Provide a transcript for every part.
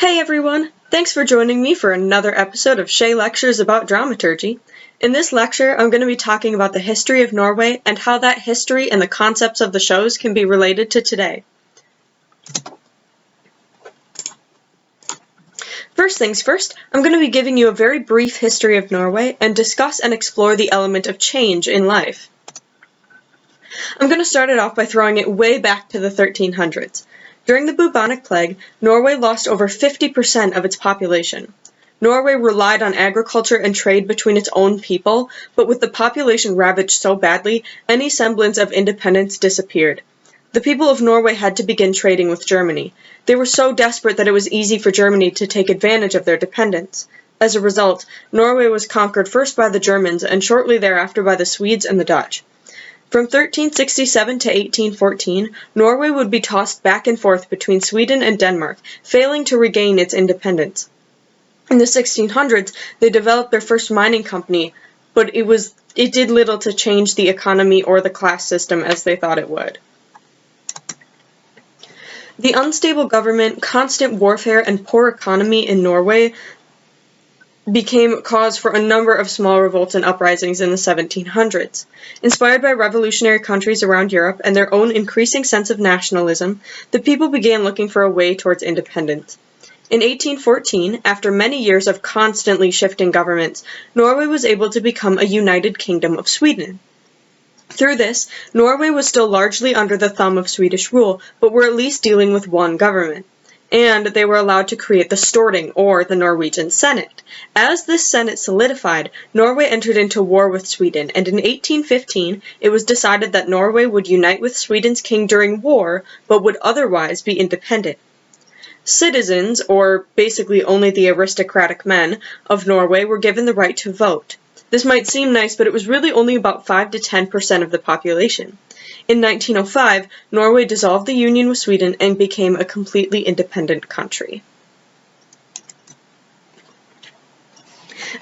Hey everyone! Thanks for joining me for another episode of Chay Lectures about Dramaturgy. In this lecture, I'm going to be talking about the history of Norway and how that history and the concepts of the shows can be related to today. First things first, I'm going to be giving you a very brief history of Norway and discuss and explore the element of change in life. I'm going to start it off by throwing it way back to the 1300s. During the bubonic plague, Norway lost over 50% of its population. Norway relied on agriculture and trade between its own people, but with the population ravaged so badly, any semblance of independence disappeared. The people of Norway had to begin trading with Germany. They were so desperate that it was easy for Germany to take advantage of their dependence. As a result, Norway was conquered first by the Germans and shortly thereafter by the Swedes and the Dutch. From 1367 to 1814, Norway would be tossed back and forth between Sweden and Denmark, failing to regain its independence. In the 1600s, they developed their first mining company, but it did little to change the economy or the class system as they thought it would. The unstable government, constant warfare, and poor economy in Norway became cause for a number of small revolts and uprisings in the 1700s. Inspired by revolutionary countries around Europe and their own increasing sense of nationalism, the people began looking for a way towards independence. In 1814, after many years of constantly shifting governments, Norway was able to become a united kingdom of Sweden. Through this, Norway was still largely under the thumb of Swedish rule, but were at least dealing with one government. And they were allowed to create the Storting, or the Norwegian Senate. As this Senate solidified, Norway entered into war with Sweden, and in 1815 it was decided that Norway would unite with Sweden's king during war, but would otherwise be independent. Citizens, or basically only the aristocratic men, of Norway were given the right to vote. This might seem nice, but it was really only about 5 to 10% of the population. In 1905, Norway dissolved the union with Sweden and became a completely independent country.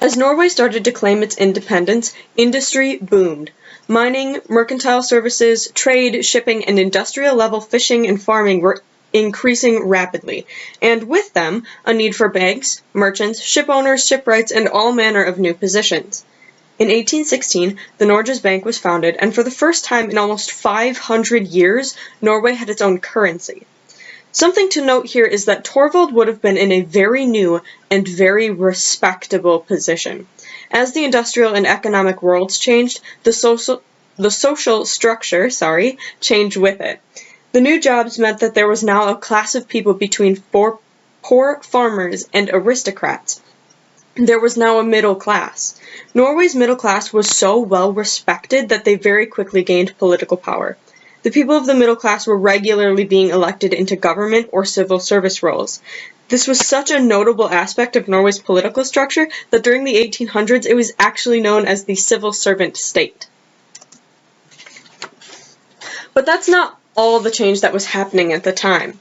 As Norway started to claim its independence, industry boomed. Mining, mercantile services, trade, shipping, and industrial-level fishing and farming were increasing rapidly, and with them, a need for banks, merchants, shipowners, shipwrights, and all manner of new positions. In 1816, the Norges Bank was founded, and for the first time in almost 500 years, Norway had its own currency. Something to note here is that Torvald would have been in a very new and very respectable position. As the industrial and economic worlds changed, the social structure, changed with it. The new jobs meant that there was now a class of people between poor farmers and aristocrats. There was now a middle class. Norway's middle class was so well respected that they very quickly gained political power. The people of the middle class were regularly being elected into government or civil service roles. This was such a notable aspect of Norway's political structure that during the 1800s it was actually known as the civil servant state. But that's not all the change that was happening at the time.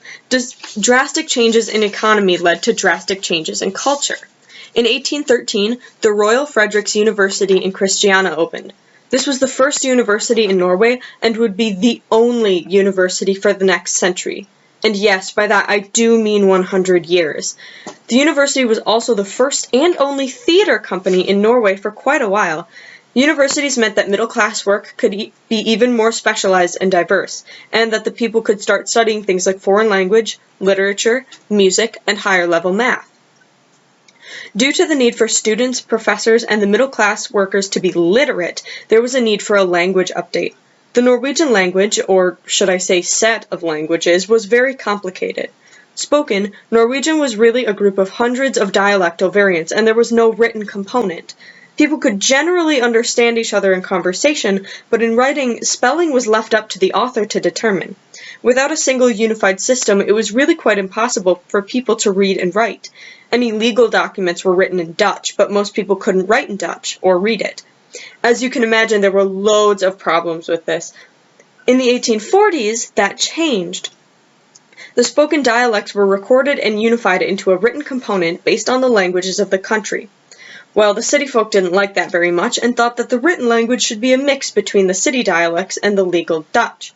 Drastic changes in economy led to drastic changes in culture. In 1813, the Royal Frederiks University in Christiania opened. This was the first university in Norway and would be the only university for the next century. And yes, by that I do mean 100 years. The university was also the first and only theater company in Norway for quite a while. Universities meant that middle-class work could be even more specialized and diverse, and that the people could start studying things like foreign language, literature, music, and higher-level math. Due to the need for students, professors, and the middle-class workers to be literate, there was a need for a language update. The Norwegian language, or should I say set of languages, was very complicated. Spoken, Norwegian was really a group of hundreds of dialectal variants, and there was no written component. People could generally understand each other in conversation, but in writing, spelling was left up to the author to determine. Without a single unified system, it was really quite impossible for people to read and write. Any legal documents were written in Dutch, but most people couldn't write in Dutch or read it. As you can imagine, there were loads of problems with this. In the 1840s, that changed. The spoken dialects were recorded and unified into a written component based on the languages of the country. Well, the city folk didn't like that very much and thought that the written language should be a mix between the city dialects and the legal Dutch.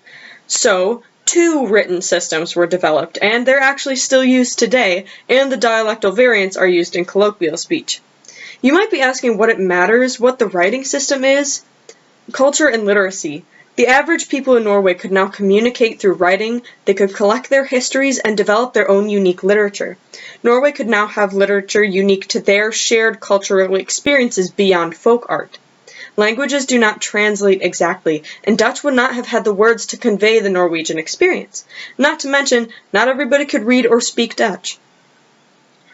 So, 2 written systems were developed, and they're actually still used today, and the dialectal variants are used in colloquial speech. You might be asking what it matters what the writing system is. Culture and literacy. The average people in Norway could now communicate through writing, they could collect their histories, and develop their own unique literature. Norway could now have literature unique to their shared cultural experiences beyond folk art. Languages do not translate exactly, and Dutch would not have had the words to convey the Norwegian experience. Not to mention, not everybody could read or speak Dutch.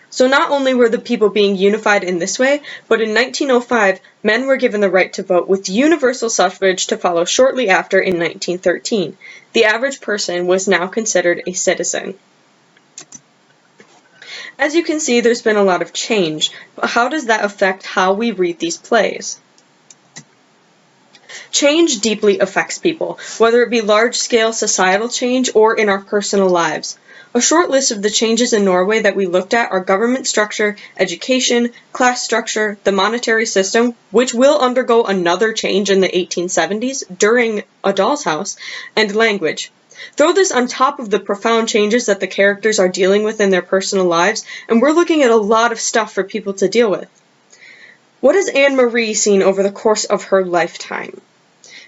So not only were the people being unified in this way, but in 1905, men were given the right to vote, with universal suffrage to follow shortly after in 1913. The average person was now considered a citizen. As you can see, there's been a lot of change, but how does that affect how we read these plays? Change deeply affects people, whether it be large-scale societal change or in our personal lives. A short list of the changes in Norway that we looked at are government structure, education, class structure, the monetary system, which will undergo another change in the 1870s during A Doll's House, and language. Throw this on top of the profound changes that the characters are dealing with in their personal lives, and we're looking at a lot of stuff for people to deal with. What has Anne-Marie seen over the course of her lifetime?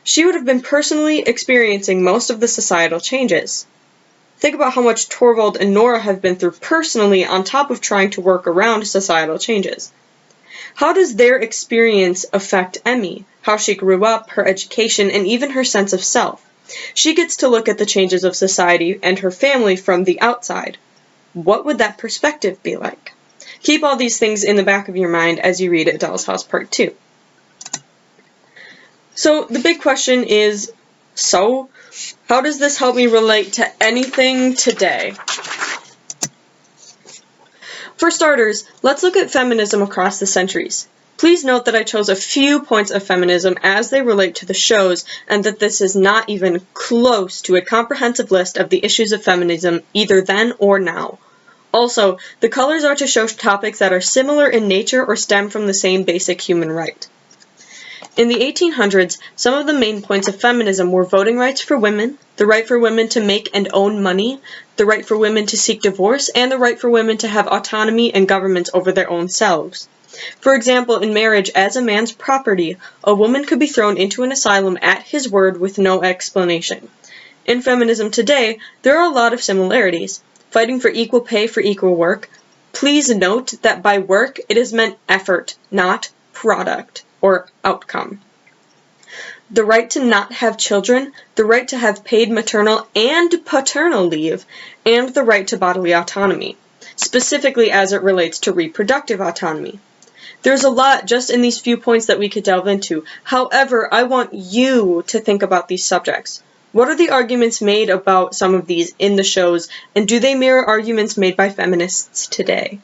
She would have been personally experiencing most of the societal changes. Think about how much Torvald and Nora have been through personally on top of trying to work around societal changes. How does their experience affect Emmy? How she grew up, her education, and even her sense of self. She gets to look at the changes of society and her family from the outside. What would that perspective be like? Keep all these things in the back of your mind as you read A Doll's House Part 2. So the big question is, how does this help me relate to anything today? For starters, let's look at feminism across the centuries. Please note that I chose a few points of feminism as they relate to the shows, and that this is not even close to a comprehensive list of the issues of feminism either then or now. Also, the colors are to show topics that are similar in nature or stem from the same basic human right. In the 1800s, some of the main points of feminism were voting rights for women, the right for women to make and own money, the right for women to seek divorce, and the right for women to have autonomy and governments over their own selves. For example, in marriage as a man's property, a woman could be thrown into an asylum at his word with no explanation. In feminism today, there are a lot of similarities. Fighting for equal pay for equal work. Please note that by work, it is meant effort, not product or outcome. The right to not have children, the right to have paid maternal and paternal leave, and the right to bodily autonomy, specifically as it relates to reproductive autonomy. There's a lot just in these few points that we could delve into. However, I want you to think about these subjects. What are the arguments made about some of these in the shows, and do they mirror arguments made by feminists today?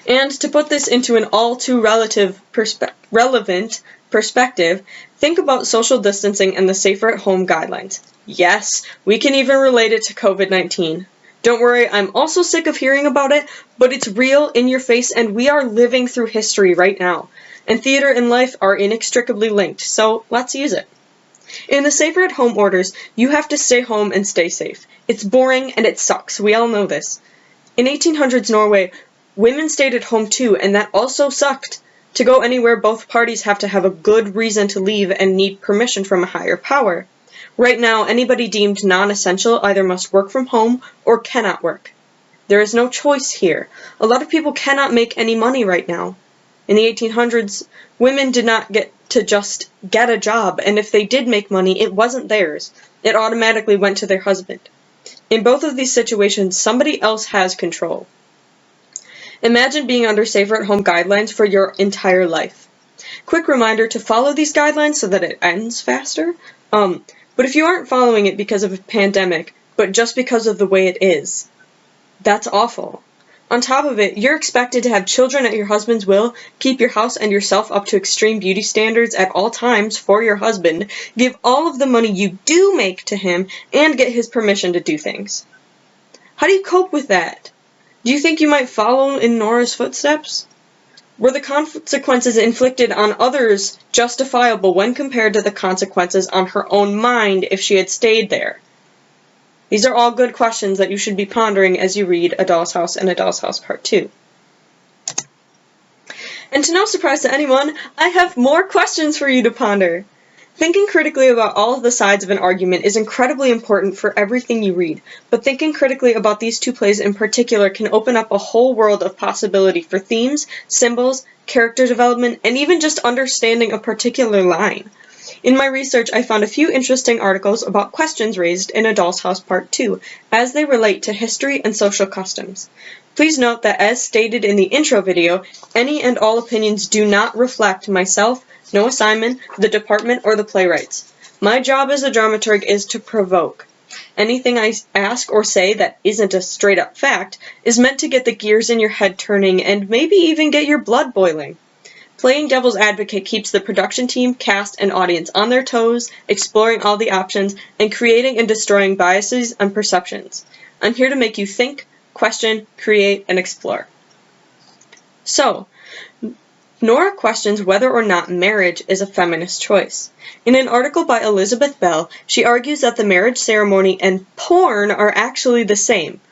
And to put this into an all too relevant perspective, think about social distancing and the safer at home guidelines. Yes, we can even relate it to COVID-19. Don't worry, I'm also sick of hearing about it, but it's real, in your face, and we are living through history right now. And theater and life are inextricably linked, so let's use it. In the safer at home orders, you have to stay home and stay safe. It's boring and it sucks, we all know this. In 1800s Norway, women stayed at home too, and that also sucked. To go anywhere, both parties have to have a good reason to leave and need permission from a higher power. Right now, anybody deemed non-essential either must work from home or cannot work. There is no choice here. A lot of people cannot make any money right now. In the 1800s, women did not get to just get a job, and if they did make money, it wasn't theirs. It automatically went to their husband. In both of these situations, somebody else has control. Imagine being under safer at home guidelines for your entire life. Quick reminder to follow these guidelines so that it ends faster. But if you aren't following it because of a pandemic, but just because of the way it is, that's awful. On top of it, you're expected to have children at your husband's will, keep your house and yourself up to extreme beauty standards at all times for your husband, give all of the money you do make to him, and get his permission to do things. How do you cope with that? Do you think you might follow in Nora's footsteps? Were the consequences inflicted on others justifiable when compared to the consequences on her own mind if she had stayed there? These are all good questions that you should be pondering as you read A Doll's House and A Doll's House Part 2. And to no surprise to anyone, I have more questions for you to ponder. Thinking critically about all of the sides of an argument is incredibly important for everything you read, but thinking critically about these two plays in particular can open up a whole world of possibility for themes, symbols, character development, and even just understanding a particular line. In my research, I found a few interesting articles about questions raised in A Doll's House Part 2 as they relate to history and social customs. Please note that as stated in the intro video, any and all opinions do not reflect myself, Noah Simon, the department, or the playwrights. My job as a dramaturg is to provoke. Anything I ask or say that isn't a straight-up fact is meant to get the gears in your head turning and maybe even get your blood boiling. Playing devil's advocate keeps the production team, cast, and audience on their toes, exploring all the options, and creating and destroying biases and perceptions. I'm here to make you think, question, create, and explore. So, Nora questions whether or not marriage is a feminist choice. In an article by Elizabeth Bell, she argues that the marriage ceremony and porn are actually the same.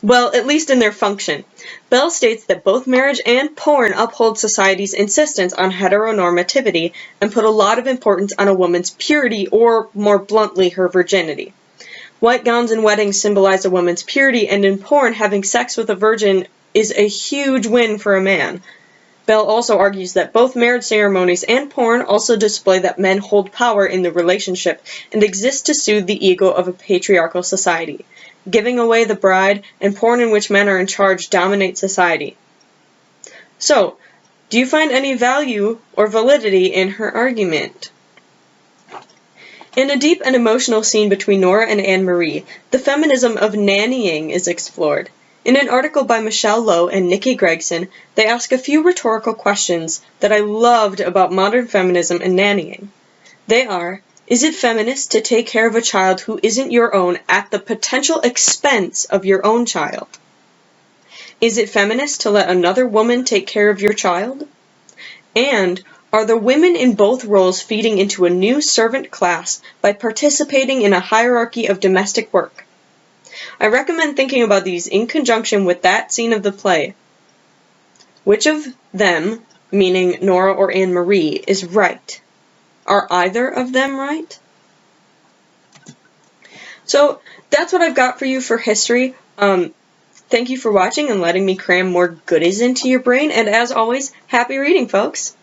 Well, at least in their function. Bell states that both marriage and porn uphold society's insistence on heteronormativity and put a lot of importance on a woman's purity, or, more bluntly, her virginity. White gowns and weddings symbolize a woman's purity, and in porn, having sex with a virgin is a huge win for a man. Bell also argues that both marriage ceremonies and porn also display that men hold power in the relationship and exist to soothe the ego of a patriarchal society. Giving away the bride and porn in which men are in charge dominate society. So, do you find any value or validity in her argument? In a deep and emotional scene between Nora and Anne-Marie, the feminism of nannying is explored. In an article by Michelle Lowe and Nikki Gregson, they ask a few rhetorical questions that I loved about modern feminism and nannying. They are, is it feminist to take care of a child who isn't your own at the potential expense of your own child? Is it feminist to let another woman take care of your child? And are the women in both roles feeding into a new servant class by participating in a hierarchy of domestic work? I recommend thinking about these in conjunction with that scene of the play. Which of them, meaning Nora or Anne-Marie, is right? Are either of them right? So that's what I've got for you for history. Thank you for watching and letting me cram more goodies into your brain, and as always, happy reading, folks!